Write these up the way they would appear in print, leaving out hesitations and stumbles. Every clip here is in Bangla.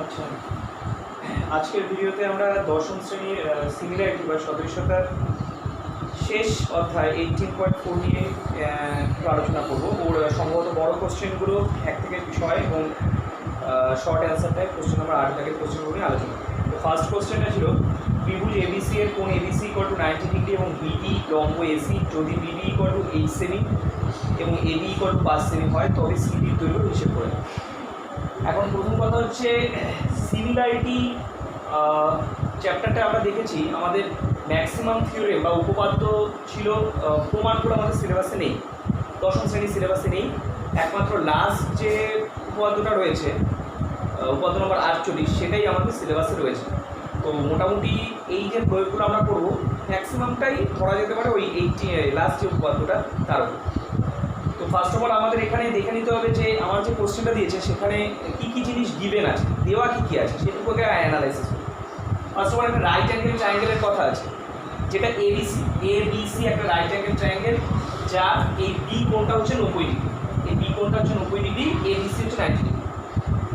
আচ্ছা, আজকের ভিডিওতে আমরা দশম শ্রেণীর সিমিলারিটি বা সদৃশ্যতার শেষ অধ্যায় 18.4 নিয়ে একটু আলোচনা করবো। ওর সম্ভবত বড় কোশ্চেনগুলো 1 থেকে 6 এবং শর্ট অ্যান্সারটায় কোশ্চেন নাম্বার 8 থেকে কোশ্চেনগুলো নিয়ে আলোচনা। তো ফার্স্ট কোশ্চেনটা ছিল ত্রিভুজ এবিসি এর কোণ এবিসি ইকুয়াল টু 90 ডিগ্রি এবং বিডি লম্ব এসি যদি বিডি ইকুয়াল টু 8 সেমি এবং এবি ইকুয়াল টু 5 সেমি হয় তবে সিডির দৈর্ঘ্য হিসেব করে। এখন প্রথম কথা হচ্ছে সিমিলারিটি চ্যাপ্টারটা আমরা দেখেছি আমাদের ম্যাক্সিমাম থিওরেম বা উপপাদ্য ছিল, প্রমাণগুলো আমাদের সিলেবাসে নেই, দশম শ্রেণীর সিলেবাসে নেই। একমাত্র লাস্ট যে উপপাদ্যটা রয়েছে উপপাদ্য নম্বর 48 সেটাই আমাদের সিলেবাসে রয়েছে। তো মোটামুটি এই যে প্রয়োগগুলো আমরা করবো ম্যাক্সিমামটাই ধরা যেতে পারে ওই লাস্ট যে উপপাদ্যটা তার উপর। তো ফার্স্ট অফ অল আমাদের এখানে দেখে নিতে হবে যে আমার যে কোশ্চেনটা দিয়েছে সেখানে কী কী জিনিস গিভেন আছে, দেওয়া কী কী আছে সেটুকুকে অ্যানালাইসিস করব। ফার্স্ট অফ অল একটা রাইট অ্যাঙ্গেল ট্রায়াঙ্গেলের কথা আছে, যেটা এবিসি একটা রাইট অ্যাঙ্গেল ট্রায়াঙ্গেল, যার এই বি কোণটা হচ্ছে 90 ডিগ্রি, এই বি কোণটা হচ্ছে 90 ডিগ্রি, এবিসি হচ্ছে 90 ডিগ্রি।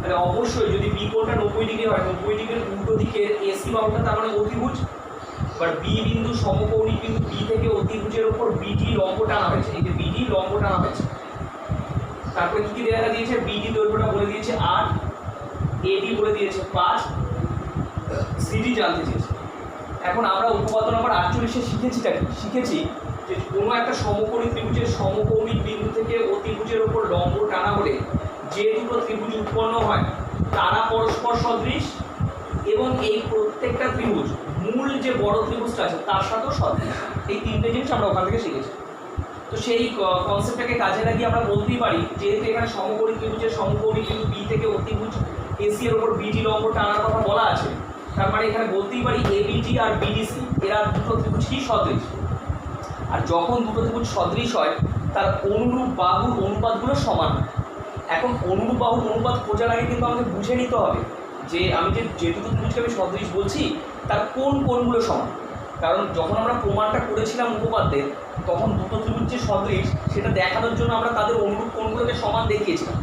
তাহলে অবশ্যই যদি বি কোণটা 90 ডিগ্রি হয়, 90 ডিগ্রির উল্টো দিকে এসি বাহুটা তার মানে অতিভুজ, বাট বি বিন্দু সমকৌণিক বিন্দু বি থেকে অতিভুজের ওপর বিডি লম্ব টানা হয়েছে, এই যে বিডি লম্ব টানা হয়েছে। তারপরে কি কি দেখা দিয়েছে, বিডি দৈর্ঘ্যটা বলে দিয়েছে 8, এডি বলে দিয়েছে 5, সিডি জানতে চেয়েছে। এখন আমরা উপপাদ্য নম্বর 48 শিখেছি যে কোনো একটা সমকোণী ত্রিভুজের সমকৌণিক বিন্দু থেকে অতিভুজের ওপর লম্ব টানা হলে যে দুটো ত্রিভুজ উৎপন্ন হয় তারা পরস্পর সদৃশ এবং এই প্রত্যেকটা ত্রিভুজ মূল যে বড় ত্রিভুজটা আছে তার সাথেও সদৃশ। এই তিনটে জিনিস আমরা ওখান থেকে শিখেছি। তো সেই কনসেপ্টটাকে কাজে লাগিয়ে আমরা বলতেই পারি যেহেতু এখানে সমকোণী ত্রিভুজের সমকৌণিক বিন্দু বি থেকে অতিভুজ এসি এর ওপর বিডি লম্ব টানার কথা বলা আছে, তার মানে এখানে বলতেই পারি এবিডি আর বিডিসি এরা দুটো ত্রিভুজ কি সদৃশ। আর যখন দুটো ত্রিভুজ সদৃশ হয় তার অনুরূপ বাহুর অনুপাতগুলো সমান হয়। এখন অনুরূপ বাহুর অনুপাত খোঁজার আগে কিন্তু আমাকে বুঝে নিতে হবে যে আমি যে দুটো ত্রিভুজকে আমি সদৃশ বলছি তার কোন কোণগুলো সমান। কারণ যখন আমরা প্রমাণটা করেছিলাম উপপাদ্যের তখন দুটো ত্রিভুজ যে সদৃশ সেটা দেখানোর জন্য আমরা তাদের অনুরূপ কোণগুলোকে সমান দেখিয়েছিলাম।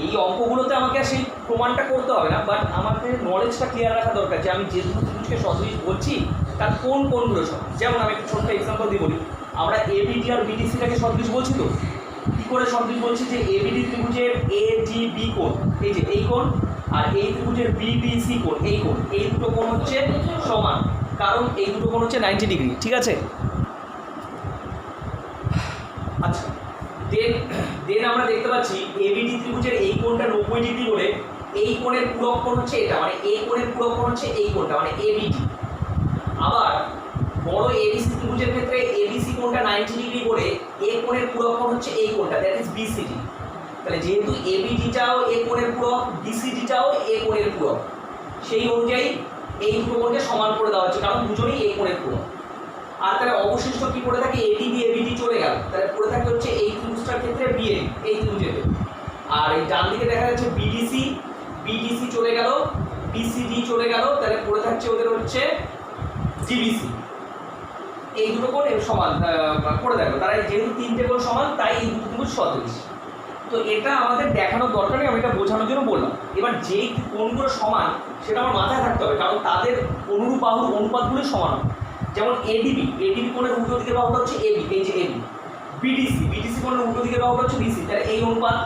এই অঙ্কগুলোতে আমাকে আর সেই প্রমাণটা করতে হবে না, বাট আমাদের নলেজটা ক্লিয়ার রাখা দরকার যে আমি যে দুটো ত্রিভুজকে সদৃশ বলছি তার কোন কোণগুলো সমান। যেমন আমি একটা ছোট্ট এক্সাম্পল দিয়ে বলি, আমরা এবিডি আর বিডিসিটাকে সদৃশ বলছি। তো কী করে সদৃশ বলছি, যে এবিডি ত্রিভুজের এডিবি কোণ, এই যে এই কোণ, আর এই ত্রিভুজের বিবিসি কোণ, এই কোণ, এই দুটো কোণ হচ্ছে সমান, কারণ এই দুটো কোণ হচ্ছে 90 ডিগ্রি। ঠিক আছে, আচ্ছা দেন আমরা দেখতে পাচ্ছি এবিডি ত্রিভুজের এই কোণটা 90 ডিগ্রি বলে এই কোণের পূরক কোণ হচ্ছে এটা, মানে এই কোণের পূরক কোণ হচ্ছে এই কোণটা মানে এবিডি। আবার বড় এবিসি ত্রিভুজের ক্ষেত্রে এবিসি কোণটা 90 ডিগ্রি বলে এ কোণের পূরক কোণ হচ্ছে এই কোণটা, দ্যাট ইজ বিসিডি। তাহলে যেহেতু এবিডিটাও এ কোণের পূরক, বিসিডিটাও এ কোণের পূরক, সেই অনুযায়ী এই দুটো কোণকে সমান করে দেওয়া হচ্ছে, কারণ দুজনেই এই কোণের পূরক। আর তাহলে অবশিষ্ট কি পড়ে থাকে, এডিবি এবিডি চলে গেল, তাহলে পড়ে থাকে হচ্ছে এই ত্রিভুজটার ক্ষেত্রে বিএডি, এই ত্রিভুজের। আর এই ডান দিকে দেখা যাচ্ছে বিডিসি, বিডিসি চলে গেল, বিসিডি চলে গেল, তাহলে পড়ে থাকছে ওদের হচ্ছে জিবিসি। এই দুটো কোণ সমান করে দেখো, তারা যেহেতু তিনটে কোণ সমান তাই এই দুটো ত্রিভুজ সদৃশ। তো এটা আমাদের দেখানোর দরকার নেই, আমি এটা বোঝানোর জন্য বললাম। এবার যেই কোণগুলো সমান সেটা আমার মাথায় থাকতে হবে, কারণ তাদের অনুরূপ বাহুর অনুপাতগুলো সমান হবে। যেমন এডিবি কোণের উল্টো দিকের বাহুটা হচ্ছে এবি, এই যে এবি। বিডিসি কোণের উল্টো দিকের বাহুটা হচ্ছে বিসি, তাহলে এই অনুপাত।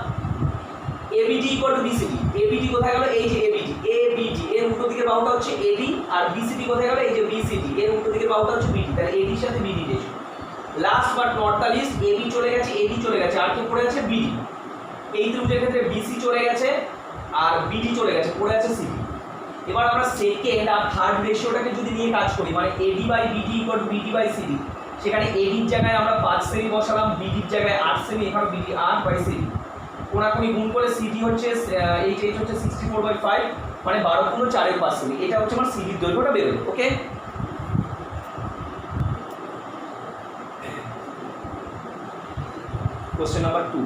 ABD equal to BCD, ABD কোথায় গেল, এই যে এবিডি এর উল্টো দিকের বাহুটা হচ্ছে এডি, আর বিসিডি কোথায় গেল, এই যে বিসিডি এর উল্টো দিকের বাহুটা হচ্ছে বিডি, তাহলে এডির সাথে বিডি এসে last but not the least AB চলে গেছে, এডি চলে গেছে, আর কি পড়ে আছে বিডি। এই ত্রিভুজের ক্ষেত্রে বিসি চলে গেছে আর বিডি চলে গেছে, পড়ে আছে সিডি। এবার আমরা সেকেন্ড আর থার্ড রেশিওটাকে যদি নিয়ে কাজ করি, মানে AD by BD equal to BD by CD, সেখানে এডির জায়গায় আমরা 5 সেমি বসালাম, বিডির জায়গায় 8 সেমি, এখানে বিডি 8 বাই সিডি, কোনাকুনি গুণ করে সিডি হচ্ছে এইচ হচ্ছে 64/5, মানে 12 গুণ 4 5 সেমি। এটা হচ্ছে আমার সিডির দৈর্ঘ্যটা বেরোলো। ওকে, কোশ্চেন নাম্বার 2,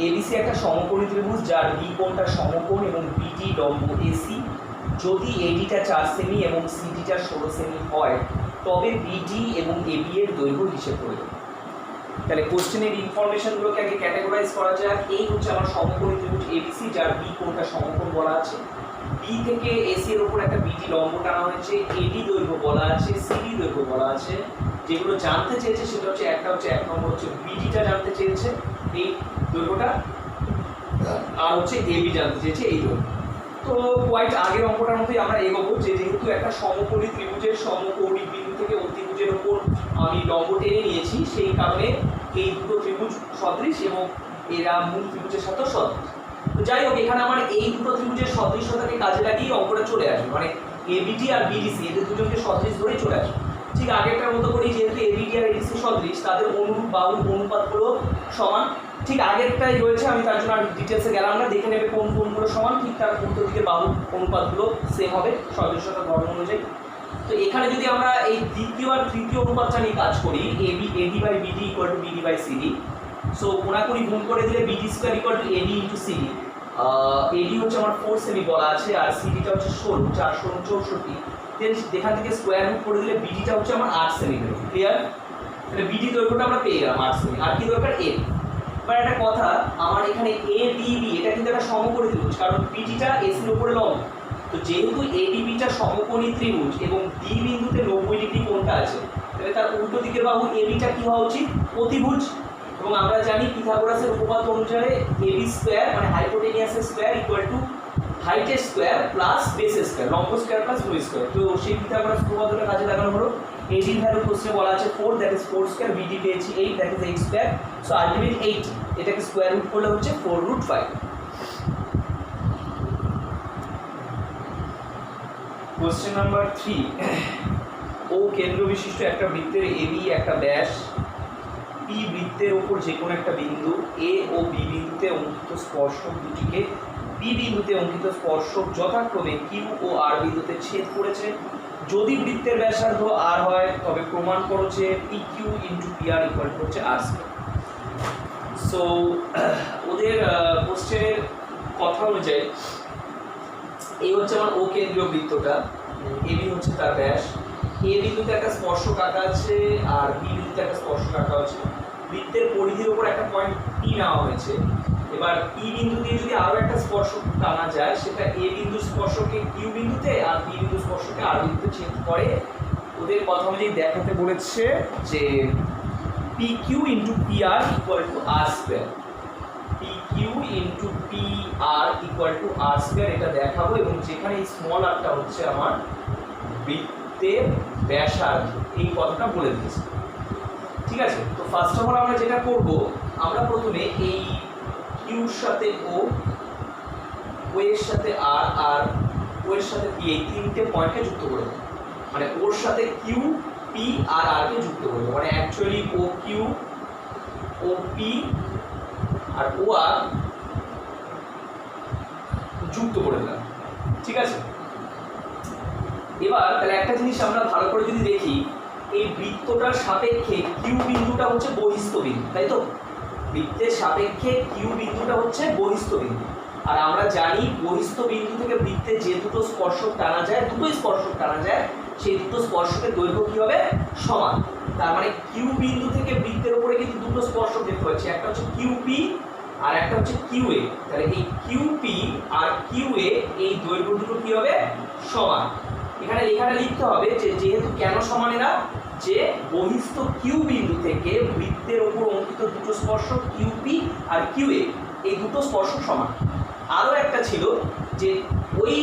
এবিসি একটা সমকোণী ত্রিভুজ যার বি কোণটা সমকোণ এবং বিডি লম্ব এসি যদি এডিটা 4 সেমি এবং সিডিটা 16 সেমি হয় তবে বিডি এবং এবি এর দৈর্ঘ্য হিসেব করে দেবে। তাহলে কোশ্চেনের ইনফরমেশনগুলোকে আগে ক্যাটাগরাইজ করা যাক। এই হচ্ছে আমার সমকোণী ত্রিভুজ এবিসি, যার বি কোণটা সমকোণ বলা আছে। বি থেকে এসি এর উপর একটা বিডি লম্ব টানা হয়েছে, এডি দৈর্ঘ্য বলা আছে, সিডি দৈর্ঘ্য বলা আছে। যেগুলো জানতে চেয়েছে সেটা হচ্ছে একটা হচ্ছে 1 নম্বর হচ্ছে বিডিটা জানতে চেয়েছে এই দৈর্ঘ্যটা, আর হচ্ছে এবি জানতে চেয়েছে এই দৈর্ঘ্য। তো কোয়াইট আগের অঙ্কটার মধ্যেই আমরা এগোবো যে যেহেতু একটা সমকোণী ত্রিভুজের সমকৌণিক বিন্দু থেকে অতিভুজের উপর আমি লম্ব টেনে নিয়েছি, সেই কারণে এই দুটো ত্রিভুজ সদৃশ এবং এরা মূল ত্রিভুজের সাথে সদৃশ। তো যাই হোক, এখানে আমার এই দুটো ত্রিভুজের সদৃশতাকে কাজে লাগিয়ে অঙ্কটা চলে আসবে, মানে এবিডি আর বিডিসি এদের দুজনকে সদৃশ ধরেই চলে আসবে। ঠিক আগেরটার মতো করেই যেহেতু এবিডি আর এডিসি সদৃশ, তাদের অনুরূপ বাহুর অনুপাতগুলো সমান। ঠিক আগেরটাই রয়েছে, আমি তার জন্য আর ডিটেলসে গেলাম না, দেখে নেবে কোন কোনগুলো সমান, ঠিক তার উল্টো দিকে বাহুর অনুপাতগুলো সেম হবে সদৃশতার ধর্ম অনুযায়ী। তো এখানে যদি আমরা এই দ্বিতীয় আর তৃতীয় অনুপাতটা নিয়ে কাজ করি, AD by BD equal to BD by CD, so কোনাকুনি গুণ করে দিলে BD square equal to AD into CD. AD হচ্ছে আমার 4 সেমি বলা আছে, আর সিডিটা হচ্ছে 16, 4 16 64। দেন এখান থেকে স্কোয়ার রুট করে দিলে বিডিটা হচ্ছে আমার 8 সেমি বেরোবে। ক্লিয়ার? তাহলে বিডি দৈর্ঘ্যটা আমরা পেয়ে গেলাম 8 সেমি। আর কি দরকার? এ। এবার একটা কথা, আমার এখানে এ বি বি এটা কিন্তু একটা সমকোণী ত্রিভুজ, কারণ বিডিটা এসির উপরে লম্ব। তো যেহেতু এডিবিটা সমকোণী ত্রিভুজ এবং ডি বিন্দুতে 90 ডিগ্রি কোণটা আছে, তাহলে তার উল্টো দিকের বাহু এবিটা কি হওয়া উচিত? অতিভুজ। এবং আমরা জানি পিথাগোরাসের উপপাদ্য অনুসারে এবি স্কোয়ার মানে হাইপোটেনিয়াসের স্কোয়ার ইকুয়াল টু হাইটের স্কোয়ার প্লাস বেসের স্কোয়ার, লম্ব স্কোয়ার প্লাস ভূমি স্কোয়ার। তো সেই পিথাগোরাস উপপাদ্যটা কাজে লাগানো হলো। এডির ভ্যালু প্রশ্নে বলা আছে 4, দ্যাট ইজ 4 স্কোয়ার, বিডি পেয়েছি 8, that is 8 square, so ultimate 8। এটাকে স্কোয়ার রুট করলে হচ্ছে 4√5। কোশ্চেন নাম্বার 3, ও কেন্দ্র বিশিষ্ট একটা বৃত্তের এবি একটা ব্যাস, পি বৃত্তের ওপর যে কোনো একটা বিন্দু এ ও বি বিন্দুতে অঙ্কিত স্পর্শক দুটিকে বি বিন্দুতে অঙ্কিত স্পর্শক যথাক্রমে কিউ ও আর বিন্দুতে ছেদ করেছে। যদি বৃত্তের ব্যাসার্ধ আর হয় তবে প্রমাণ করো যে P Q into P R equal to হচ্ছে আর স্কয়ার। সো ওদের কোশ্চেনের কথা অনুযায়ী এই হচ্ছে আমার ও কেন্দ্রীয় বৃত্তটা, এবি হচ্ছে তার ব্যাস, এ বিন্দুতে একটা স্পর্শক আঁকা আছে আর বি বিন্দুতে একটা স্পর্শক আঁকা আছে। বৃত্তের পরিধির উপর একটা পয়েন্ট পি নেওয়া হয়েছে। এবার পি বিন্দু দিয়ে যদি আরো একটা স্পর্শক টানা যায়, সেটা এ বিন্দু স্পর্শকে কিউ বিন্দুতে আর বি বিন্দু স্পর্শকে আর বিন্দুতে ছেদ করে। ওদের কথা অনুযায়ী দেখাতে বলেছে যে P Q into P R equal to R square, P Q into P R equal to R square, এটা দেখাবো। এবং যেখানে এই স্মল আরটা হচ্ছে আমার বৃত্তের ব্যাসার্ধ, এই কথাটা বলে দিয়েছে। ঠিক আছে, তো ফার্স্ট অফ অল আমরা যেটা করব, আমরা প্রথমে এই কিউর সাথে ও এর সাথে আর আর ও এর সাথে পি, এই তিনটে পয়েন্টকে যুক্ত করে দেবো। মানে ওর সাথে কিউ পি আর আর কে যুক্ত করে দেবো, মানে actually O Q O P R ও আর যুক্ত করে দিলাম। ঠিক আছে, এবার তাহলে একটা জিনিস আমরা ভালো করে যদি দেখি, এই বৃত্তটার সাপেক্ষে কিউ বিন্দুটা হচ্ছে বহিস্থ বিন্দু, তাই তো? বৃত্তের সাপেক্ষে কিউ বিন্দুটা হচ্ছে বহিস্থ বিন্দু। আর আমরা জানি বহিস্থ বিন্দু থেকে বৃত্তে যে দুটো স্পর্শক টানা যায়, দুটোই স্পর্শক টানা যায়, সেই দুটো স্পর্শকের দৈর্ঘ্য কি হবে? সমান। তার মানে কিউ বিন্দু থেকে বৃত্তের উপরে কিন্তু দুটো স্পর্শক দেখতে পাচ্ছি, একটা হচ্ছে কিউ পি আর একটা হচ্ছে কিউ এ। তাহলে এই কিউ পি আর কিউ এ এই দৈর্ঘ্য দুটো কি হবে? সমান। এখানে লেখাটা লিখতে হবে যে যেহেতু কেন সমান এরা, যে বহিস্থ কিউ বিন্দু থেকে বৃত্তের ওপর অঙ্কিত দুটো স্পর্শক কিউ পি আর কিউ এ, এই দুটো স্পর্শক সমান। আরও একটা ছিল যে ওই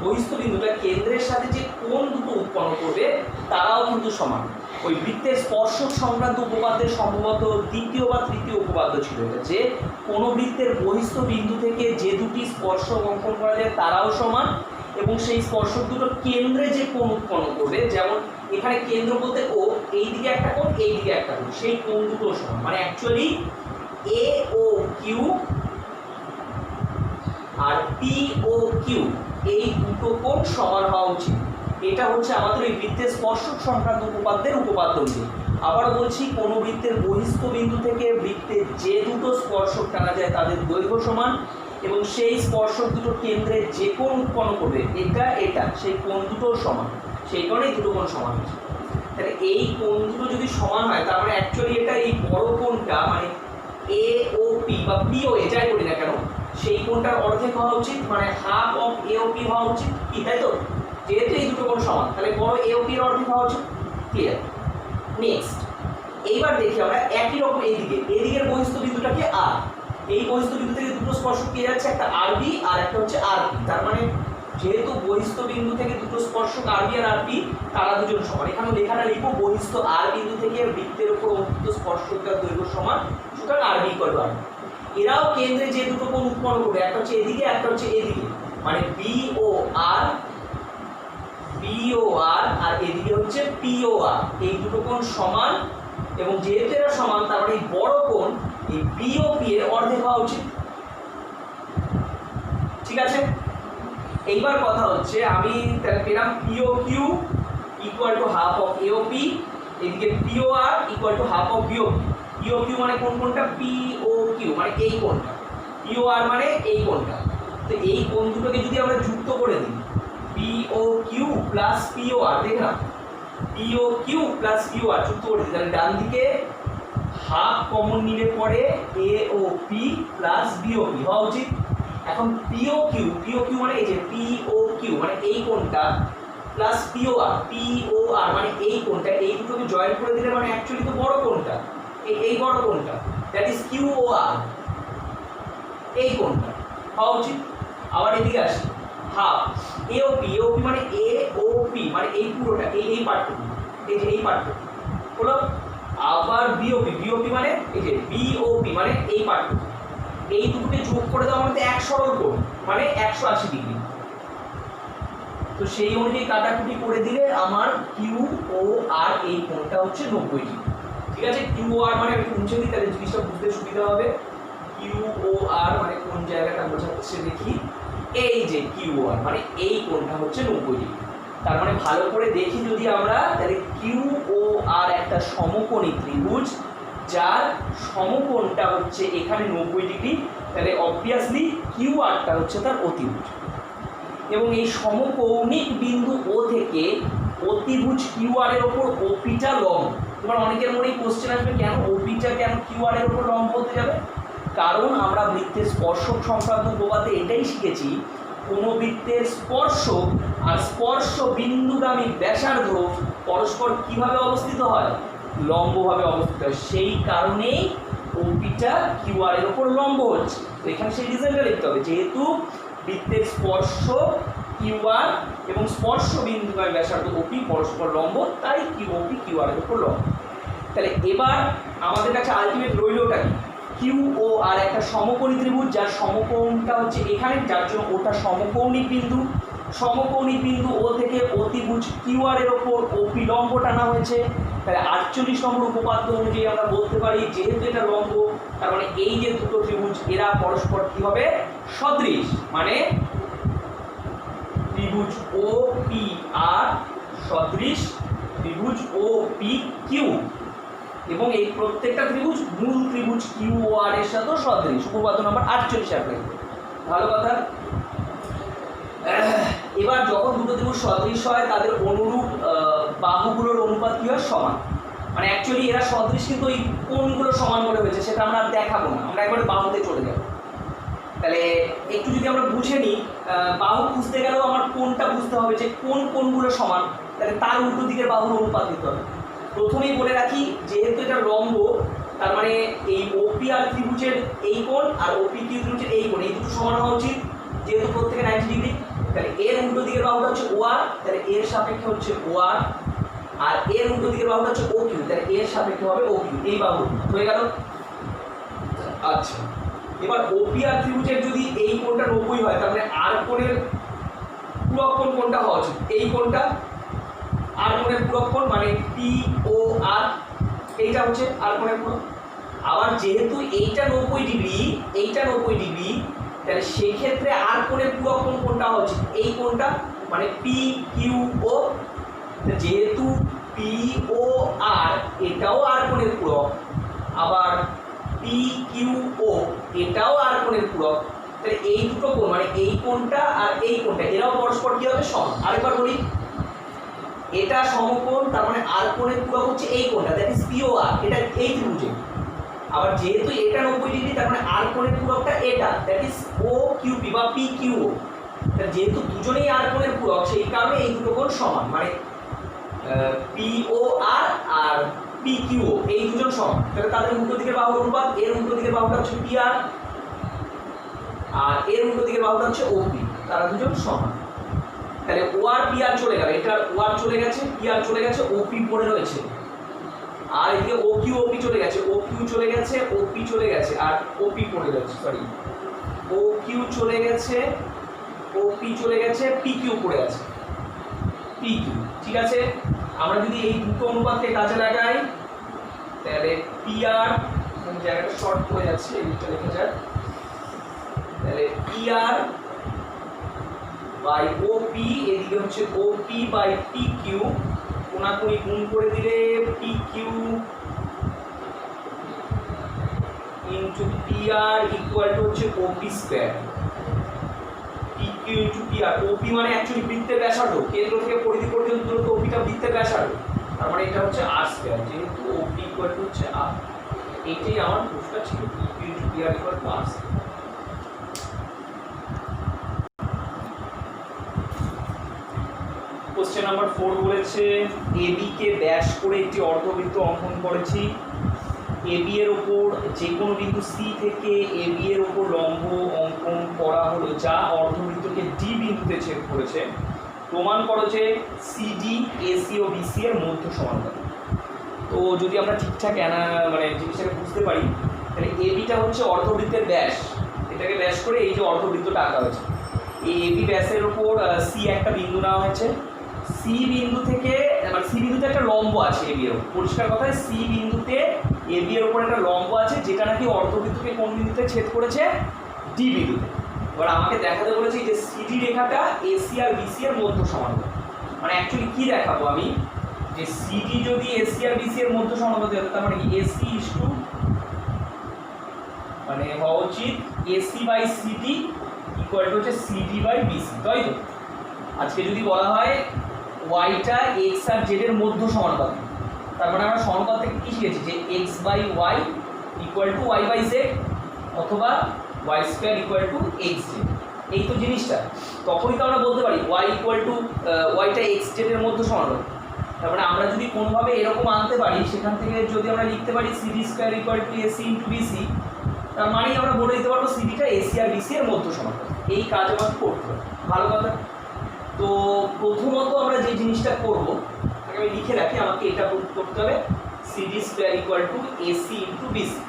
বহিস্থ বিন্দুটা কেন্দ্রের সাথে যে কোণ দুটো উৎপন্ন করবে তারাও কিন্তু সমান। ওই বৃত্তের স্পর্শক সংক্রান্ত উপপাদ্যের সম্ভবত দ্বিতীয় বা তৃতীয় উপপাদ্য ছিল এটা, যে কোনো বৃত্তের বহিস্থ বিন্দু থেকে যে দুটি স্পর্শক অঙ্কন করা যায় তারাও সমান, এবং সেই স্পর্শক দুটো কেন্দ্রে যে কোণ উৎপন্ন করবে, যেমন এখানে কেন্দ্র বলতে ও, এই দিকে একটা কোণ এই দিকে একটা কোণ, সেই কোণ দুটো সমান। মানে অ্যাকচুয়ালি এ O Q R P O Q এই দুটো কোণ সমান হওয়া উচিত। এটা হচ্ছে আমাদের এই বৃত্তের স্পর্শক সংক্রান্ত উপপাদ্যের উপপাদ্য। আবার বলছি, কোনো বৃত্তের বহিস্থ বিন্দু থেকে বৃত্তে যে দুটো স্পর্শক টানা যায় তাদের দৈর্ঘ্য সমান, এবং সেই স্পর্শক দুটো কেন্দ্রে যে কোণ উৎপন্ন করবে এটা এটা সেই কোণ দুটো সমান, সেই কারণে এই দুটো কোণ সমান হচ্ছে। তাহলে এই কোণ দুটো যদি সমান হয় তার মানে অ্যাকচুয়ালি এটা এই বড় কোণটা মানে এওপি বা পিওএ যাই বলি না কেন সেই কোণটার অর্ধেক হওয়া উচিত, মানে হাফ অফ এওপি হওয়া উচিত কি, তাই তো? যেহেতু এই দুটো কোণ সমান তাহলে বড় এওপি এর অর্ধেক হওয়া উচিত। ক্লিয়ার? নেক্সট এইবার দেখি আমরা একই রকম এদিকের বহিস্থ বিন্দুটাকে আর, এই বহিস্থ বিন্দু থেকে দুটো স্পর্শক পেয়ে যাচ্ছে, একটা আরবি আর একটা হচ্ছে আরপি। তার মানে যেহেতু বহিস্থ বিন্দু থেকে দুটো স্পর্শক আরবি আর আরপি তারা দুজন সমান, এখানে লেখাটা লিখবো বহিস্থ আর বিন্দু থেকে বৃত্তের উপর অঙ্কিত স্পর্শকটার দৈর্ঘ্য সমান, সুতরাং আরবি ইকুয়াল টু আরবি। এরাও কেন্দ্রে যে দুটো কোণ উৎপন্ন করবে, একটা হচ্ছে এদিকে একটা হচ্ছে এদিকে, মানে বিওআর আর এদিকে হচ্ছে পিওআর, এই দুটো কোণ সমান এবং যেহেতু এরা সমান তার মানে এই বড় কোণ এই বিওপি এর অর্ধেক হওয়া উচিত। ঠিক আছে, এইবার কথা হচ্ছে আমি তাহলে পেলাম POQ equal to half of AOP, এদিকে POR equal to half of BOP. POQ মানে কোন কোণটা? পিওকিউ মানে এই কোণটা, পিওআর মানে এই কোণটা। তো এই কোণ দুটোকে যদি আমরা যুক্ত করে দিই পিওকিউ প্লাস পিওআর, দেখলাম পিওকিউ প্লাস পিওআর যুক্ত করে দিই, তাহলে ডান দিকে হাফ কমন নিলে পরে এওপি প্লাস বিওপি হওয়া উচিত। এখন পিওকিউ মানে এই যে পিওকিউ মানে এই কোণটা প্লাস পিওআর মানে এই কোণটা, এই দুটোকে জয়েন করে দিলে মানে অ্যাকচুয়ালি তো বড় কোণটা, এই বড় কোণটা দ্যাট ইজ কিউওআর, এই কোণটা হওয়া উচিত। আবার এদিকে আসি হাফ এওপি মানে এওপি মানে এই পুরোটা এই পার্টটুকু, এই যে এই পার্টটুকু হলো। আবার বিওপি মানে এই যে বিওপি মানে এই পার্টটুকু, এই দুটোকে যোগ করে দেওয়া মানে এক সরল কোণ মানে 180 ডিগ্রি। তো সেই অনুযায়ী কাটাকুটি করে দিলে আমার কিউ ও আর এই কোণটা হচ্ছে 90 ডিগ্রি। ঠিক আছে, কিউ ও আর মানে আমি মুছে দিই তাহলে জিনিসটা বুঝতে সুবিধা হবে। কিউ ও আর মানে কোন জায়গাটা বোঝাচ্ছে দেখি, এই যে কিউ ও আর মানে এই কোণটা হচ্ছে 90 ডিগ্রি। তার মানে ভালো করে দেখি যদি আমরা, তাহলে কিউ ও আর একটা সমকোণী ত্রিভুজ যার সমকোণটা হচ্ছে এখানে 90 ডিগ্রি, তাহলে অবভিয়াসলি কিউ আরটা হচ্ছে তার অতিভুজ। এবং এই সমকৌণিক বিন্দু ও থেকে অতিভুজ কিউ আর এর ওপর ওপিটা লম্ব। এবার অনেকের মনেই কোশ্চেন আসবে কেন ওপিটা কেন কিউ আর এর ওপর লম্ব হতে যাবে? কারণ আমরা বৃত্তের স্পর্শক সংক্রান্ত উপপাদ্যে এটাই শিখেছি, কোনো বৃত্তের স্পর্শক আর স্পর্শ বিন্দুগামী ব্যাসার্ধ পরস্পর কিভাবে অবস্থিত হয়? লম্বভাবে অবস্থিত হয়। সেই কারণেই ওপিটা কিউ আর এর ওপর লম্ব হচ্ছে। তো এখানে সেই রিজনটা লিখতে হবে, যেহেতু বৃত্তের স্পর্শ কিউ আর এবং স্পর্শ বিন্দুগামী ব্যাসার্ধ ওপি পরস্পর লম্ব, তাই কিউওপি কিউ আর এর উপর লম্ব। তাহলে এবার আমাদের কাছে আলটিমেট রইলটা কি? কিউ ও আর একটা সমকোণী ত্রিভুজ যার সমকোণটা হচ্ছে এখানে, যার জন্য ওটা সমকৌণিক বিন্দু। সমকৌণিক বিন্দু ও থেকে অতিভুজ কিউ আর এর ওপর ওপি লম্ব টানা হয়েছে। তাহলে 48 নম্বর উপপাদ্য অনুযায়ী আমরা বলতে পারি যেহেতু এটা লম্ব তার মানে এই যে দুটো ত্রিভুজ এরা পরস্পর কি হবে? সদৃশ। মানে ত্রিভুজ ও পি আর সদৃশ ত্রিভুজ ও পি কিউ, এবং এই প্রত্যেকটা ত্রিভুজ মূল ত্রিভুজ কিউ ও আর এর সাথে সদৃশ। উপপাদ্য নাম্বার 48 অ্যাপ্লাই। ভালো কথা। এবার যখন দুটো ত্রিভুজ সদৃশ হয় তাদের অনুরূপ বাহুগুলোর অনুপাত কি হয়? সমান। মানে অ্যাকচুয়ালি এরা সদৃশ কিন্তু এই কোণগুলো সমান করে হয়েছে, সেটা আমরা দেখাবো না, আমরা একবারে বাহুতে চলে যাব। তাহলে একটু যদি আমরা বুঝে নিই, বাহু খুঁজতে গেলেও আমার কোণটা বুঝতে হবে যে কোন কোণগুলো সমান, তাহলে তার উল্টো দিকের বাহুর অনুপাত দিতে হবে। প্রথমেই বলে রাখি যেহেতু এটা লম্ব তার মানে এই ওপি আর ত্রিভুজের এই কোণ আর ওপি কিউ ত্রিভুজের এই কোণ, এই দুটো সমান হওয়া উচিত যেহেতু প্রত্যেকে 90 ডিগ্রি। তাহলে এর উল্টো দিকের বাহুটা হচ্ছে ও আর, তাহলে এর সাপেক্ষে হচ্ছে ও আর, আর এর উল্টো দিকের বাহুটা হচ্ছে ও কিউ, তাহলে এর সাপেক্ষে হবে ও কিউ। এই বাহু হয়ে গেল। আচ্ছা, এবার ওপি আর ত্রিভুজের যদি এই কোণটা 90 হয় তার মানে আর কোণের পূরক কোণ কোনটা হওয়া উচিত? এই কোণটা। আর কোণের পূরক কোণ মানে পি ও আর, এইটা হচ্ছে আর কোণের পূরক। আবার যেহেতু এইটা 90 ডিগ্রি এইটা 90 ডিগ্রি, তাহলে সেই ক্ষেত্রে আর কোণের পূরক কোণ কোনটা হওয়া উচিত? এই কোণটা, মানে পি কিউ ও। যেহেতু পি ও আর এটাও আর কোণের পূরক, আবার পি কিউ ও এটাও আর কোণের পূরক, তাহলে এই দুটো কোণ মানে এই কোণটা আর এই কোণটা এরাও পরস্পর কি হবে? সমান। আরেকবার বলি, এটা সমকোণ, তার মানে আর কোণের পূরক হচ্ছে এই কোণটা, দ্যাট ইজ পিওআর, এটা এই ত্রিভুজে। আবার যেহেতু এটা 90 ডিগ্রি, তার মানে আর কোণের পূরকটা এটা, দ্যাট ইজ ও কিউপি বা পি কিউও। যেহেতু দুজনেই আর কোণের পূরক, সেই কারণে এই দুটো কোণ সমান, মানে পিওআর আর পি কিউও এই দুজন সমান। তাহলে তাদের উল্টো দিকের বাহুর অনুপাত, এর উল্টো দিকের বাহুটা হচ্ছে পিআর আর এর উল্টো দিকের বাহুটা হচ্ছে ওপি, তারা দুজন সমান। তাহলে ও আর পি আর চলে গেল, এটা ও আর চলে গেছে, পি আর চলে গেছে, ওপি পড়ে রয়েছে। আর এদিকে ও কিউ ওপি চলে গেছে, ও কিউ চলে গেছে, ওপি চলে গেছে, আর ওপি পড়ে রয়েছে, সরি ও কিউ চলে গেছে, ওপি চলে গেছে, পি কিউ পড়ে আছে, পি কিউ। ঠিক আছে, আমরা যদি এই দুটো অনুপাতকে কাজে লাগাই তাহলে পি আর, জায়গাটা শর্ট পড়ে যাচ্ছে, এইটা লেখা যায়, তাহলে পি আর বাই ওপি, এদিকে হচ্ছে ওপি বাই পি কিউ, কোনাকুনি গুণ করে দিলে P Q into P R equal to হচ্ছে OP square, P Q into P R. OP মানে অ্যাকচুয়ালি বৃত্তের ব্যাসার্ধ, কেন্দ্র থেকে পরিধি পর্যন্ত দূরত্ব, ওপিটা বৃত্তের ব্যাসার্ধ, তার মানে এটা হচ্ছে আর স্কোয়ার, যেহেতু ওপি ইকুয়াল টু হচ্ছে আর। এইটাই আমার প্রশ্ন ছিল, P Q into P R equal to R. Question number 4 বলেছে এবি কে ব্যাস করে একটি অর্ধবৃত্ত অঙ্কন করেছি। এবি এর উপর যে কোনো বিন্দু সি থেকে এবি এর উপর লম্ব অঙ্কন করা হলো যা অর্ধবৃত্তকে ডি বিন্দুতে ছেদ করেছে। প্রমাণ করো যে সিডি এসি ও বিসি এর মধ্য সমান্তরাল। তো যদি আমরা ঠিকঠাক মানে জিনিসটাকে বুঝতে পারি, তাহলে এবিটা হচ্ছে অর্ধবৃত্তের ব্যাস, এটাকে ব্যাস করে এই যে অর্ধবৃত্তটা আঁকা হয়েছে, এই এবি ব্যাসের উপর সি একটা বিন্দু নেওয়া হয়েছে। সি বিন্দু থেকে, মানে সি বিন্দুতে একটা লম্ব আছে এবি এর উপর, পরিষ্কার কথায় সি বিন্দুতে এবি এর উপর একটা লম্ব আছে যেটা নাকি অর্ধবৃত্তকে কোন বিন্দুতে ছেদ করেছে, ডি বিন্দুতে। এবার আমাকে দেখাতে বলেছি যে সিডি রেখাটা এসি আর বিসি এর মধ্য সমান্তরাল। মানে অ্যাকচুয়ালি কি দেখাবো আমি, যে সিডি যদি এসি আর বিসি এর মধ্য সমান্তরাল হতো, তার মানে এসি ইজ টু, মানে হওয়া উচিত AC by CD equal to হচ্ছে সিডি বাই বিসি, তাই তো? আজকে যদি বলা হয় ওয়াইটা এক্স আর জেড এর মধ্য সমানুপাত, তার মানে আমরা সমানুপাত থেকে কি শিখেছি, যে X by Y equal to Y by Z, অথবা Y square equal to X Z. এই তো জিনিসটা, তখনই তো আমরা বলতে পারি ওয়াই ইকুয়াল টু ওয়াইটা এক্স জেড এর মধ্য সমানুপাত। তার মানে আমরা যদি কোনোভাবে এরকম আনতে পারি, সেখান থেকে যদি আমরা লিখতে পারি CD square equal to AC into BC, তার মানেই আমরা বলে দিতে পারবো সিডিটা এসি আর বিসি এর মধ্য সমান্তরাল। এই কাজ আমাকে করতে হবে, ভালো কথা। তো প্রথমত আমরা যে জিনিসটা করব, আমি লিখে রাখি, আমাকে এটা করতে হবে CD square equal to AC into BC.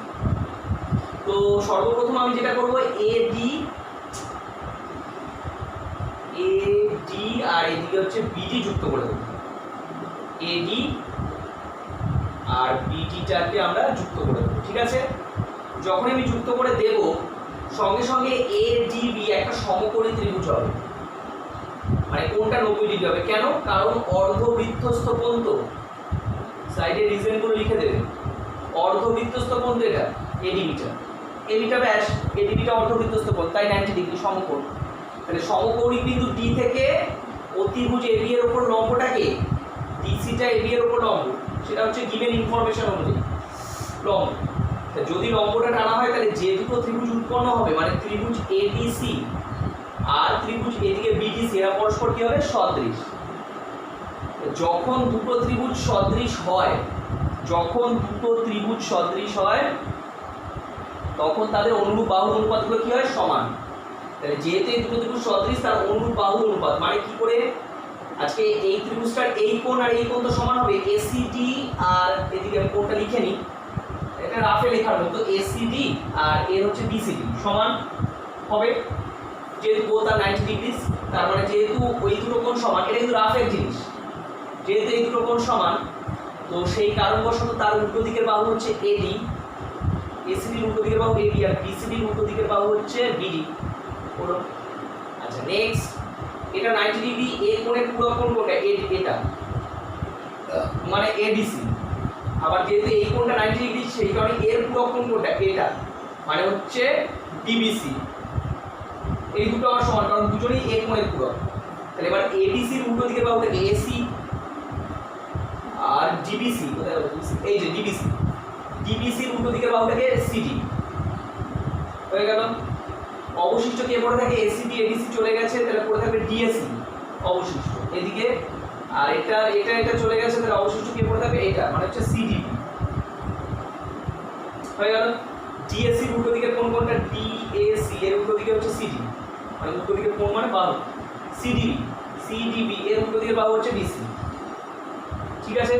তো সর্বপ্রথম আমি যেটা করবো এডি আর এদিকে হচ্ছে বিডি যুক্ত করে দেবো, এডি আর বিডিটাকে আমরা যুক্ত করে দেবো। ঠিক আছে, যখন আমি যুক্ত করে দেব, সঙ্গে সঙ্গে এডিবি একটা সমকোণী ত্রিভুজ হবে। মানে কোনটা 90 ডিগ্রি হবে, কেন? কারণ অর্ধবৃত্তস্থ কোণ, তো সাইডে রিজনগুলো লিখে দেবে, অর্ধবৃত্তস্থ কোণ তো এটা এডিবিটা, এডিটা ব্যাস, এডিবিটা অর্ধবৃত্তস্থ কোণ, তাই 90 ডিগ্রি সমকোণ। তাহলে সমকোণী বিন্দু ডি থেকে অতিভুজ এবি এর উপর লম্বটাকে, ডিসিটা এবি এর উপর লম্ব, সেটা হচ্ছে গিভেন ইনফরমেশন অনুযায়ী লম্ব। যদি লম্বটা টানা হয়, তাহলে যে দুটো ত্রিভুজ উৎপন্ন হবে, মানে ত্রিভুজ এডিসি আর ত্রিভুজ এদিকে বিডিসি, এরা পরস্পর কি হবে, সদৃশ। যখন দুটো ত্রিভুজ সদৃশ হয়, যখন দুটো ত্রিভুজ সদৃশ হয়, তখন তাদের অনুরূপ বাহুর অনুপাতগুলো কি হয়, সমান। তাহলে যেহেতু এই দুটো ত্রিভুজ সদৃশ, তার অনুরূপ বাহুর অনুপাত মানে কি করে, আজকে এই ত্রিভুজটার এই কোণ আর এই কোণ তো সমান হবে, এসিডি আর এদিকে আমি কোণটা লিখে নিই, এটা রাফে লেখার মতো, এসিডি আর এর হচ্ছে বিসিডি সমান হবে, যেহেতু বোথ আর 90 ডিগ্রিজ। তার মানে যেহেতু ওই দুটো কোণ সমান, এটা কিন্তু রাফের জিনিস, যেহেতু এই দুটো কোণ সমান, তো সেই কারণবশত তার উল্টো দিকের বাহু হচ্ছে এডি, এসিডির উল্টো দিকের বাহু এডি, আর বিসিডির উল্টো দিকের বাহু হচ্ছে বিডি। বলো, আচ্ছা নেক্সট, এটা 90 ডিগ্রি, এ কোণের পুরো কোণ কোনটা, এটা মানে এডিসি। আবার যেহেতু এই কোণটা 90 ডিগ্রি, সেই কারণে এর পুরো কোণ কোনটা, এটা মানে হচ্ছে ডিবিসি। এই দুটো আমার সমান, কারণ দুজনেই এ কোণের পূরক। তাহলে এবার এডিসির উল্টো দিকের বাহুটাকে এসি, আর ডিবিসি, কোথায় হলো ডিবিসি, এই যে ডিবিসি, ডিবিসির উল্টো দিকের বাহুটাকে সিডি হয়ে গেল। অবশিষ্ট কে পড়ে থাকে, এসিডি এডিসি চলে গেছে, তাহলে পড়ে থাকবে ডিএসি অবশিষ্ট এদিকে, আর এটা এটা এটা চলে গেছে, তাহলে অবশিষ্ট কে পড়ে থাকবে, এটা মানে হচ্ছে সিডিপি হয়ে গেল। ডিএসি উল্টো দিকের কোন কোনটা, ডিএসি এর উল্টো দিকে হচ্ছে সিডি, মানে উল্টো দিকের কোন মানে বাহু, সিডিবি, সিডিবি এর উল্টো দিকের বাহু হচ্ছে ডিসি। ঠিক আছে,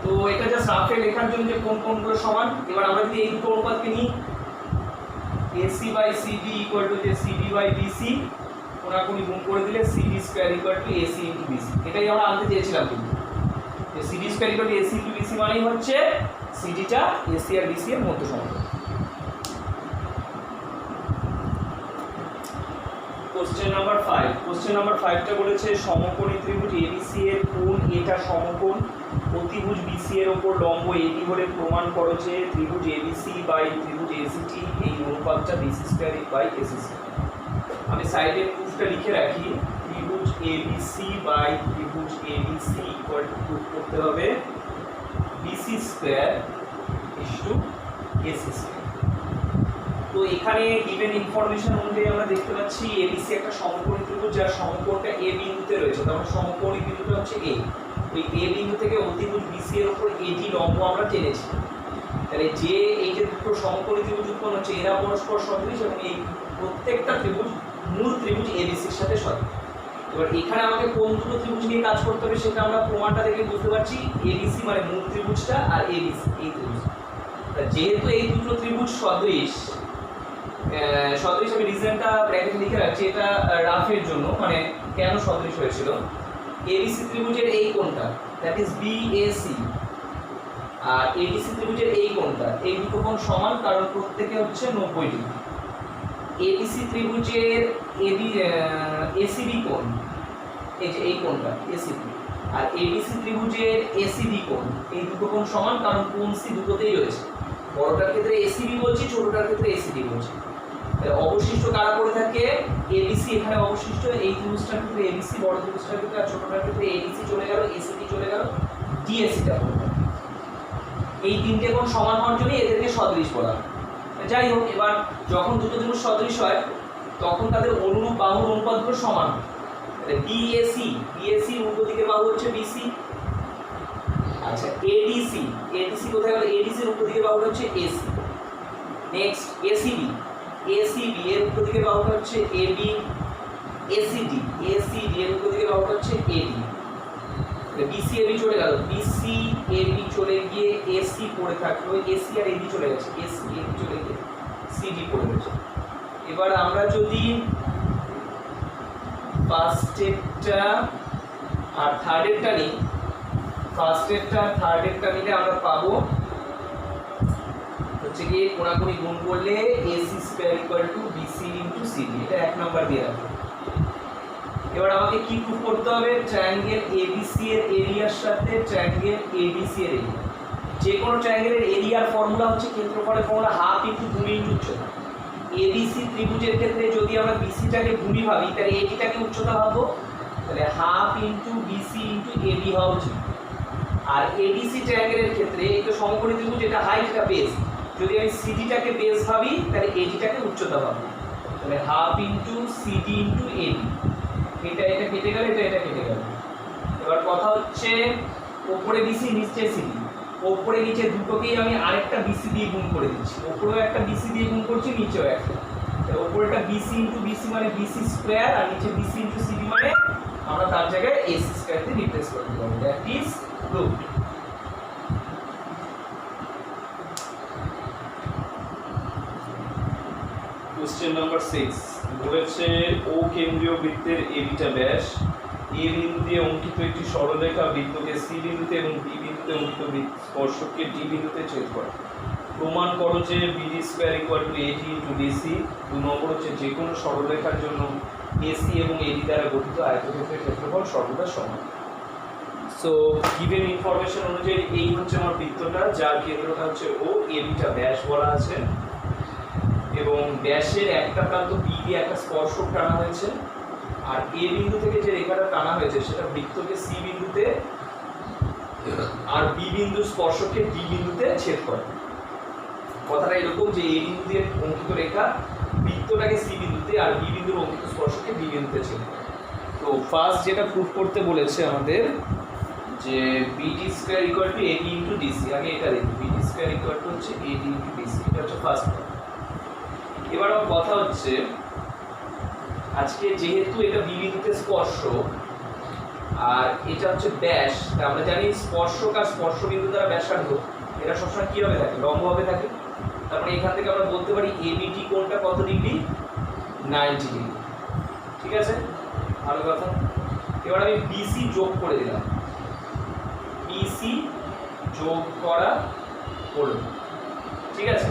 তো এটা জাস্ট রাফে লেখার জন্য যে কোন কোনগুলো সমান। এবার আমরা যদি এই দুটো অনুপাতকে নিই, AC by CD equal to যে সিডি বাই বিসি, কোনাকুনি গুণ করে দিলে CD square equal to AC into BC, এটাই আমরা আনতে চেয়েছিলাম। কিন্তু যে CD square equal to AC into BC মানেই হচ্ছে সিডিটা এসি আর বিসি এর মধ্যে সমান। কোশ্চেন নাম্বার 5, কোশ্চেন নাম্বার 5টা বলেছে সমকোণী ত্রিভুজ এবিসি এর কোণ এটা সমকোণ, অতিভুজ বিসি এর উপর লম্ব এডি হলে প্রমাণ করো যে ত্রিভুজ এবিসি বাই ত্রিভুজ এসিটি এই অনুপাতটা BC square by AC square. আমি সাইডে প্রুফটা লিখে রাখি, ত্রিভুজ এবিসি বাই ত্রিভুজ এবিসি ইকুয়াল টু প্রুফ করতে হবে BC square is to AC square. তো এখানে গিভেন ইনফরমেশন অনুযায়ী আমরা দেখতে পাচ্ছি এবিসি একটা সমকোণী ত্রিভুজ যার সমকোণটা এ বিন্দুতে রয়েছে, তার সমকোণী বিন্দুটা হচ্ছে এ। ওই এ বিন্দু থেকে অতিভুজ বিসি এর উপর এডি লম্ব আমরা টেনেছি, তাহলে যে এই যে দুটো সমকোণী ত্রিভুজ উৎপন্ন হচ্ছে এরা পরস্পর সদৃশ এবং এই প্রত্যেকটা ত্রিভুজ মূল ত্রিভুজ এবিসির সাথে সদৃশ। এবার এখানে আমাকে কোন দুটো ত্রিভুজ নিয়ে কাজ করতে হবে সেটা আমরা প্রমাণটা দেখে বুঝতে পারছি, এবিসি মানে মূল ত্রিভুজটা আর এবিসি এই ত্রিভুজ। যেহেতু এই দুটো ত্রিভুজ সদৃশ, সদৃশ আমি রিজনটা ব্র্যাকেটে লিখে রাখছি, এটা রাফের জন্য, মানে কেন সদৃশ হয়েছিল। এবিসি ত্রিভুজের এই কোণটা দ্যাট ইজ বিএসি আর এডিসি ত্রিভুজের এই কোণটা, এই দুটো কোণ সমান কারণ প্রত্যেকে হচ্ছে 90 ডিগ্রি। এবিসি ত্রিভুজের এসিবি কোণ, এই যে এই কোণটা এসিবি, আর এডিসি ত্রিভুজের এসিডি কোণ, এই দুটো কোণ সমান কারণ কোণ সি দুটোতেই রয়েছে। বড়টার ক্ষেত্রে এসিবি বলছি, ছোটটার ক্ষেত্রে এসিডি বলছি। অবশিষ্ট কারা পড়ে থাকে, এবিসি এখানে অবশিষ্ট, এই ত্রিভুজটার ক্ষেত্রে এবিসি বড় ত্রিভুজটার ক্ষেত্রে, আর ছোটটার ক্ষেত্রে এডিসি চলে গেল, এসিডি চলে গেল, ডিএসিটা পড়ে থাকে। এই তিনটে কোণ সমান হওয়ার জন্য এদেরকে সদৃশ বলা হয়। যাই হোক, এবার যখন দুটো ত্রিভুজ সদৃশ হয় তখন তাদের অনুরূপ বাহুর অনুপাতগুলো সমান হয়। বিএসি, বিএসি উল্টো দিকের বাহু হচ্ছে বিসি। আচ্ছা, এডিসি, এডিসি কোথায় গেল, এডিসির উল্টো দিকের বাহুটা হচ্ছে এসি। নেক্সট এসিবি, এসিবি এর উল্টো দিকের বাহুটা হচ্ছে এবি। এসিডি, এসিডি এর উল্টো দিকের বাহুটা হচ্ছে এডি। বিসি এবি চলে গেল, বিসি এবি চলে গিয়ে এসি পড়ে থাকলো, এসি আর এডি চলে গেছে, এসি এবি চলে গিয়ে সিডি পড়ে গেছে। এবার আমরা যদি ফার্স্টেরটা আর থার্ডেরটা নিই, ফার্স্টেরটা থার্ডেরটা নিলে আমরা পাবো হচ্ছে কি কোনাকুনি গুণ করলে AC square equal to BC into CD, এটা 1 নাম্বার দিয়ে রাখবো। এবার আমাকে কি প্রুফ করতে হবে, ট্রায়াঙ্গেল এবিসি এর এরিয়ার সাথে ট্রায়াঙ্গেল এডিসি এর এরিয়া। যে কোনো ট্রায়াঙ্গেলের এরিয়ার ফর্মুলা হচ্ছে ক্ষেত্রফলের ফর্মুলা হাফ ইনটু ভূমি ইনটু উচ্চতা। এবিসি ত্রিভুজের ক্ষেত্রে যদি আমরা বিসিটাকে ভূমি ভাবি তাহলে এডিটাকে উচ্চতা ভাববো, তাহলে হাফ ইনটু বিসি ইনটু এডি হওয়া উচিত। আর এডিসি ট্রায়াঙ্গেলের ক্ষেত্রে এই তো সমকোণী ত্রিভুজ, এটা হাইট এটা বেস, যদি আমি সিডিটাকে বেস ভাবি তাহলে এডিটাকে উচ্চতা ভাববো, তাহলে হাফ ইনটু সিডি ইনটু এডি। এটা এটা কেটে গেল, এটা এটা কেটে গেল। এবার কথা হচ্ছে ওপরে বিসি নিচে সিডি, ওপরে নিচে দুটোকেই আমি আরেকটা বিসি দিয়ে গুণ করে দিচ্ছি, ওপরেও একটা বিসি দিয়ে গুণ করছি, নিচেও একটা। ওপরেটা বিসি ইনটু বিসি মানে বিসি স্কয়ার, আর নিচে বিসি ইনটু সিডি মানে আমরা তার জায়গায় এসি স্কয়ার দিয়ে রিপ্লেস করে দেব। That is proved. Question number 6 বলেছে ও কেন্দ্রীয় বৃত্তের এবিটা ব্যাস, এ বিন্দু দিয়ে অঙ্কিত একটি সরলরেখা বৃত্তকে সি বিন্দুতে এবং বি বিন্দুতে অঙ্কিত স্পর্শককে ডি বিন্দুতে ছেদ করে। প্রমাণ করো যে BD square equal to AD into DC. 2 number হচ্ছে যে কোনো সরলরেখার জন্য এসি এবং এডি দ্বারা গঠিত আয়তক্ষেত্রের ক্ষেত্রফল সর্বদা সমান। সো গিভেন ইনফরমেশন অনুযায়ী এই হচ্ছে আমার বৃত্তটা, যার কেন্দ্রটা হচ্ছে ও, এবিটা ব্যাস বলা আছে এবং ব্যাসের একটা প্রান্ত বি দিয়ে একটা স্পর্শক টানা হয়েছে, আর এ বিন্দু থেকে যে রেখাটা টানা হয়েছে সেটা বৃত্তকে সি বিন্দুতে আর বি বিন্দু স্পর্শককে ডি বিন্দুতে ছেদ করে। কথাটা এরকম যে এ বিন্দু দিয়ে অঙ্কিত রেখা বৃত্তটাকে সি বিন্দুতে আর বি বিন্দুর অঙ্কিত স্পর্শককে বি বিন্দুতে ছেদ করে। তো ফার্স্ট যেটা প্রুফ করতে বলেছে আমাদের যে BD square equal to AD into DC. আগে এটা দেখি, বিডি স্কয়ার ইকুয়াল টু হচ্ছে এডি ইন্টু ডিসি, এটা হচ্ছে ফার্স্ট। এবার আমার কথা হচ্ছে আজকে যেহেতু এটা বি বিন্দুতে স্পর্শ আর এটা হচ্ছে ব্যাস, তা আমরা জানি স্পর্শক আর স্পর্শ বিন্দু দ্বারা ব্যাসার্ধ এটা সবসময় কীভাবে থাকে, লম্বভাবে থাকে। তারপরে এখান থেকে আমরা বলতে পারি এবিটি কোণটা কত ডিগ্রি, 90 ডিগ্রি। ঠিক আছে, ভালো কথা। এবার আমি বিসি যোগ করে দিলাম, বিসি যোগ করা হলো। ঠিক আছে,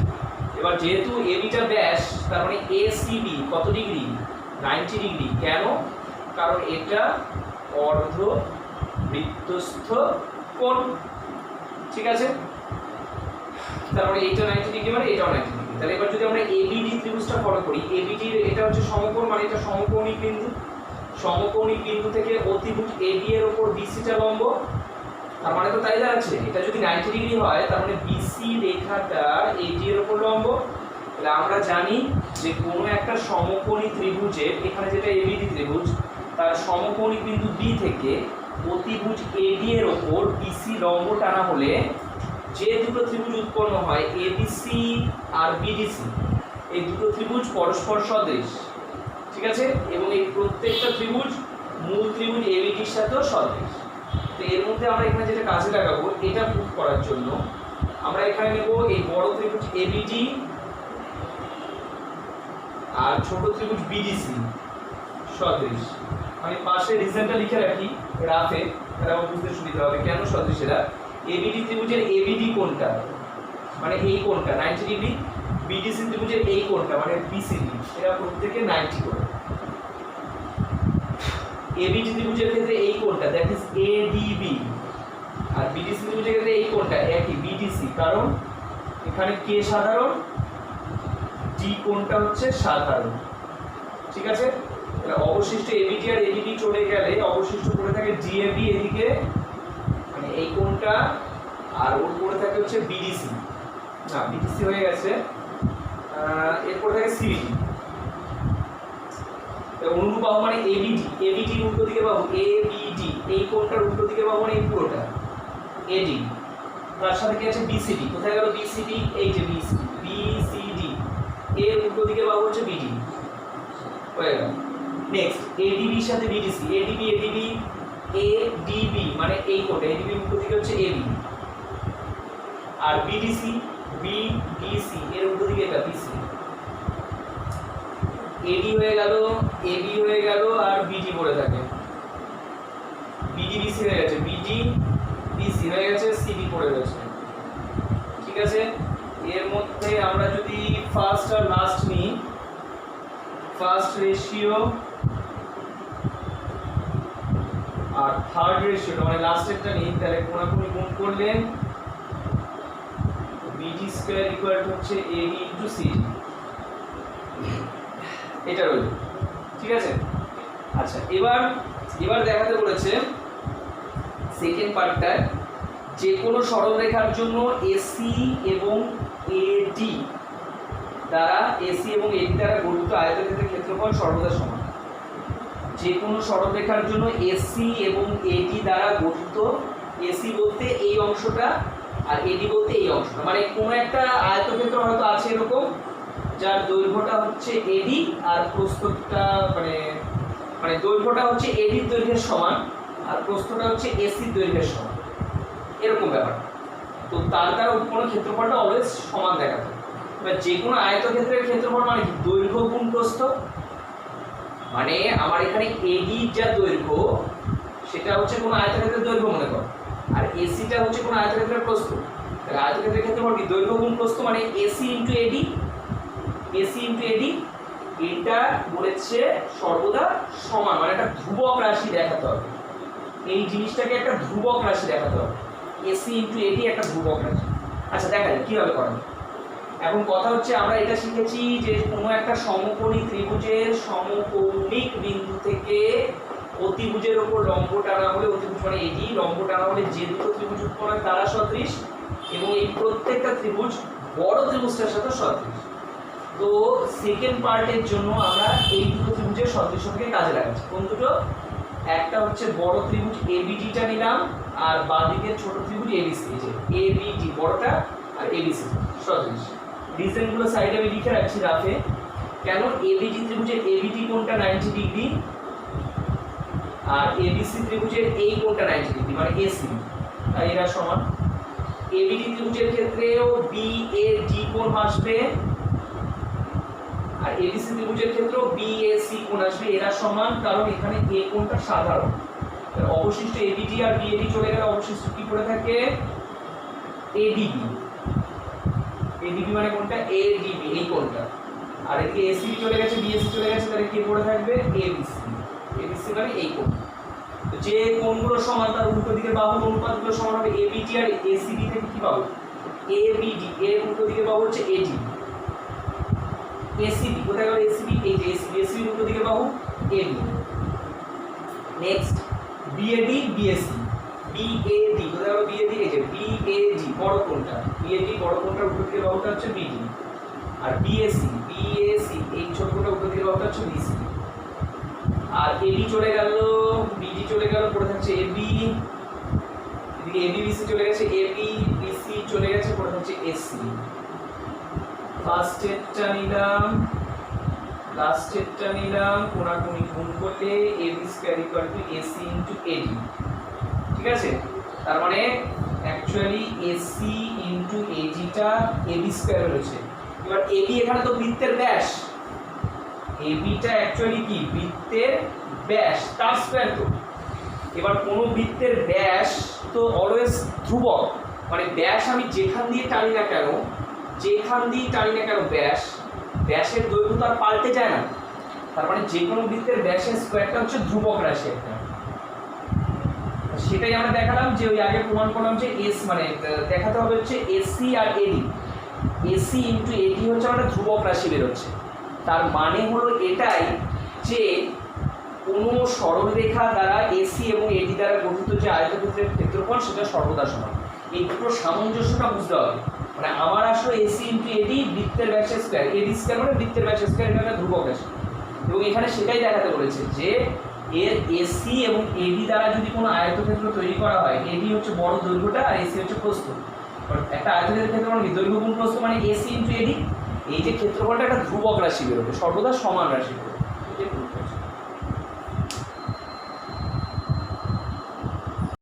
এবার যেহেতু এবিটা ব্যাস তার মানে এসিবি কত ডিগ্রি, 90 ডিগ্রি। কেন? কারণ এটা অর্ধ বৃত্তস্থ কোণ। ঠিক আছে, তারপরে এইটা 90 ডিগ্রি মানে এটাও 90 ডিগ্রি। তাহলে এবার যদি আমরা এবিডি ত্রিভুজটা ফলো করি, এবিডির এটা হচ্ছে সমকোণ মানে এটা সমকৌণিক বিন্দু। সমকৌণিক বিন্দু থেকে অতিভুজ এবি এর উপর বিসিটা লম্ব, তার মানে তো তাই দাঁড়াচ্ছে এটা যদি 90 ডিগ্রি হয় তার মানে বিসি রেখাটা এডি এর উপর লম্ব। তাহলে আমরা জানি যে কোনো একটা সমকোণী ত্রিভুজের, এখানে যেটা এবিডি ত্রিভুজ, তার সমকৌণিক বিন্দু বি থেকে অতিভুজ এডি এর উপর বিসি লম্ব টানা হলে যে দুটো ত্রিভুজ উৎপন্ন হয় এবিসি আর বিডিসি, এই দুটো ত্রিভুজ পরস্পর সদৃশ। ঠিক আছে, এবং এই প্রত্যেকটা ত্রিভুজ মূল ত্রিভুজ এবিডির সাথেও সদৃশ। তো এর মধ্যে আমরা এখানে যেটা কাজে লাগাবো এটা প্রুফ করার জন্য আমরা এখানে নেব এই বড় ত্রিভুজ এবিডি আর ছোট ত্রিভুজ বিডিসি সদৃশ। আমি পাশে রিজনটা লিখে রাখি রাফে, তাহলে আমার বুঝতে সুবিধা হবে কেন সদৃশ এরা। এবিডি ত্রিভুজের এবিডি কোণটা মানে এই কোণটা 90 ডিগ্রি, বিডিসি ত্রিভুজের এই কোণটা মানে বিসিডি, এরা প্রত্যেকে 90 করে। এবিডি ত্রিভুজের ক্ষেত্রে এই কোণটা দ্যাট ইজ এডিবি, আর বিডিসি ত্রিভুজের ক্ষেত্রে এই কোণটা একই বিডিসি, কারণ এখানে কে সাধারণ, ডি কোণটা হচ্ছে সাধারণ। ঠিক আছে, তাহলে অবশিষ্ট এবিডি আর এডিবি চলে গেলে অবশিষ্ট পড়ে থাকে ডিএবি এদিকে মানে এই কোণটা, আর ওর পড়ে থাকে হচ্ছে বিডিসি, না বিডিসি হয়ে গেছে, এরপর থাকে সিবিডি। অনুরূপ বাহু মানে এবিডি, এবিডি উল্টো দিকে বাহু এবিডি, এই কোণটার উল্টো দিকে বাহু মানে এই পুরোটা এডি। তার সাথে কি আছে বিসিডি, কোথায় গেল বিসিডি, এই যে বিসিডি, বিসিডি এর উল্টো দিকে বাহু হচ্ছে বিডি, হয়ে গেল। নেক্সট এডিবির সাথে বিডিসি, এডিবি এডিবি এডিবি মানে এই কোণটা, এডিবি উল্টো দিকে হচ্ছে এবি, আর বিডিসি বিডিসি এর উল্টো দিকে এটা বিসি। এডি হয়ে গেল, এবি হয়ে গেল, আর বিডি পড়ে থাকে, বিডি বিসি হয়ে গেছে, বিডি বিসি হয়ে গেছে, সিডি পড়ে গেছে। ঠিক আছে, এর মধ্যে আমরা যদি ফার্স্ট আর লাস্ট নিই, ফার্স্ট রেশিও আর থার্ড রেশিওটা মানে লাস্টেরটা নিই, তাহলে কোনাকুনি গুণ করলে বিডি স্কয়ার ইকুয়াল টু হচ্ছে এডি ইন্টু সিডি, এটা রইল। ঠিক আছে, আচ্ছা এবার দেখাতে বলেছে সেকেন্ড পার্টটায় যে কোনো সরল রেখার জন্য এসি এবং এডি দ্বারা গঠিত আয়তক্ষেত্রের ক্ষেত্রফল সর্বদা সমান। যে কোনো সরল রেখার জন্য এসি এবং এডি দ্বারা গঠিত, এসি বলতে এই অংশটা আর এডি বলতে এই অংশটা, মানে কোনো একটা আয়তক্ষেত্র হয়তো আছে এরকম যার দৈর্ঘ্যটা হচ্ছে এডি আর প্রস্থটা মানে দৈর্ঘ্যটা হচ্ছে এডির দৈর্ঘ্যের সমান আর প্রস্থটা হচ্ছে এসির দৈর্ঘ্যের সমান, এরকম ব্যাপার। তো তার দ্বারা উৎপন্ন ক্ষেত্রফলটা অলওয়েজ সমান দেখাতে। এবার যে কোনো আয়তক্ষেত্রের ক্ষেত্রফল মানে কি, দৈর্ঘ্য গুণ প্রস্থ। মানে আমার এখানে এডির যা দৈর্ঘ্য সেটা হচ্ছে কোনো আয়তক্ষেত্রের দৈর্ঘ্য মনে করো, আর এসিটা হচ্ছে কোনো আয়তক্ষেত্রের প্রস্থ। তাহলে আয়তক্ষেত্রের ক্ষেত্রফল কি, দৈর্ঘ্য গুণ প্রস্থ মানে এসি ইন্টু এডি, এসি ইন্টু এডি। এটা বলেছে সর্বদা সমান, মানে একটা ধ্রুবক রাশি দেখাতে হবে, এই জিনিসটাকে একটা ধ্রুবক রাশি দেখাতে হবে, এসি ইন্টু এডি একটা ধ্রুবক রাশি। আচ্ছা দেখা যায় কীভাবে করা যায়। এখন কথা হচ্ছে আমরা এটা শিখেছি যে কোনো একটা সমকোণী ত্রিভুজের সমকৌণিক বিন্দু থেকে অতিভুজের ওপর লম্ব টানা হলে অতিভুজ মানে এডি, লম্ব টানা হলে যে দুটো ত্রিভুজ উৎপন্ন হয় তারা সদৃশ, এবং এই প্রত্যেকটা ত্রিভুজ বড় ত্রিভুজটার সাথে সদৃশ। তো সেকেন্ড পার্টের জন্য আমরা এই দুটো ত্রিভুজের সদৃশ্যকে কাজে লাগাচ্ছি। কোন দুটো? একটা হচ্ছে বড় ত্রিভুজ এবিডিটা নিলাম, আর বাঁদিকের ছোট ত্রিভুজ এবিসি। এই যে এবিডি বড়টা আর এবিসি সদৃশ। রিজনগুলো সাইডে আমি লিখে রাখছি রাফে। কেন? এবিডি ত্রিভুজের এবিডি কোণটা 90 ডিগ্রি, আর এবিসি ত্রিভুজের এই কোণটা 90 ডিগ্রি মানে এসি, তাই এরা সমান। এবিডি ত্রিভুজের ক্ষেত্রেও বিএডি কোণ আসবে, আর এবিসি ত্রিভুজের ক্ষেত্রেও বিএসি কোণ আসবে, এরা সমান, কারণ এখানে এ কোণটা সাধারণ। অবশিষ্ট এবিডি আর বিএডি চলে গেলে অবশিষ্ট কি পড়ে থাকে? এডিবি। এডিবি মানে কোনটা? এডিবি, এই কোণটা। আর এদিকে এসিবি চলে গেছে, বিএসি চলে গেছে, তাহলে কি পড়ে থাকবে? এবিসি। এবিসি মানে এই কোণ। তো যে কোণগুলো সমান তার উল্টো দিকের বাহুর অনুপাতগুলো সমান হবে। এবিডি আর এসিবি থেকে কি পাবো? এবিডি এর উল্টো দিকের বাহু হচ্ছে এডি। এসিবি কোথায় গেল? এসিবি, এই যে এসিবি, এসিবি উল্টো দিকের বাহু AB. Next BAD BAC. BAD কোথায় গেল? বিএডি, এই যে বিএডি বড় কোণটা, বিএডি বড় কোণটার উল্টো দিকের বাহুটা হচ্ছে বিডি। আর বিএসি, বিএসি এই ছোট কোণটা উল্টো দিকের বাহুটা হচ্ছে বিসি। আর এবি চলে গেল, বিডি চলে গেল, পড়ে থাকছে এবি। এদিকে এবি বিসি চলে গেছে, এবি বিসি চলে গেছে, পড়ে থাকছে এসি। ফার্স্ট স্টেপটা নিলাম, লাস্ট স্টেপটা নিলাম, কোণাকুণি গুণ করলে AB square equal to AC into AD. ঠিক আছে? তার মানে অ্যাকচুয়ালি এসি ইনটু এডিটা এবি স্কয়ার হয়েছে। এবার এবি এখানে তো বৃত্তের ব্যাস, এবিটা অ্যাকচুয়ালি কি? বৃত্তের ব্যাস, তার স্কয়ার তো। এবার কোনো বৃত্তের ব্যাস তো অলওয়েজ ধ্রুবক, মানে ব্যাস আমি যেখান দিয়ে টানি না কেন, যেখান দিয়ে টানি না কেন ব্যাস, ব্যাসের দৈর্ঘ্য তো আর পাল্টে যায় না। তার মানে যে কোনো বৃত্তের ব্যাসের স্কয়ারটা হচ্ছে ধ্রুবক রাশি একটা। সেটাই আমরা দেখালাম যে ওই আগে প্রমাণ করলাম যে এস মানে দেখাতে হবে হচ্ছে এসি আর এডি। এসি ইনটু এডি হচ্ছে আমাদের ধ্রুবক রাশি বেরোচ্ছে। তার মানে হলো এটাই যে কোনো সরলরেখা দ্বারা এসি এবং এডি দ্বারা গঠিত যে আয়তক্ষেত্রের ক্ষেত্রফল সেটা সর্বদা সমান। এই দুটো সামঞ্জস্যটা বুঝতে হবে। মানে আমার আসলে এসি ইনটু এডি বৃত্তের ব্যাসের স্কয়ার, এডি স্কয়ার মানে বৃত্তের ব্যাসের স্কয়ার, এটা একটা ধ্রুবক রাশি। এবং এখানে সেটাই দেখাতে বলেছে যে এর এসি এবং এডি দ্বারা যদি কোনো আয়তক্ষেত্র তৈরি করা হয়, এডি হচ্ছে বড় দৈর্ঘ্যটা আর এসি হচ্ছে প্রস্থ। একটা আয়তক্ষেত্রের ক্ষেত্রে মানে দৈর্ঘ্য গুণ প্রস্থ মানে এসি ইনটু এডি। এই যে ক্ষেত্রফলটা একটা ধ্রুবক রাশি বেরোবে, সর্বদা সমান রাশি বেরোবে।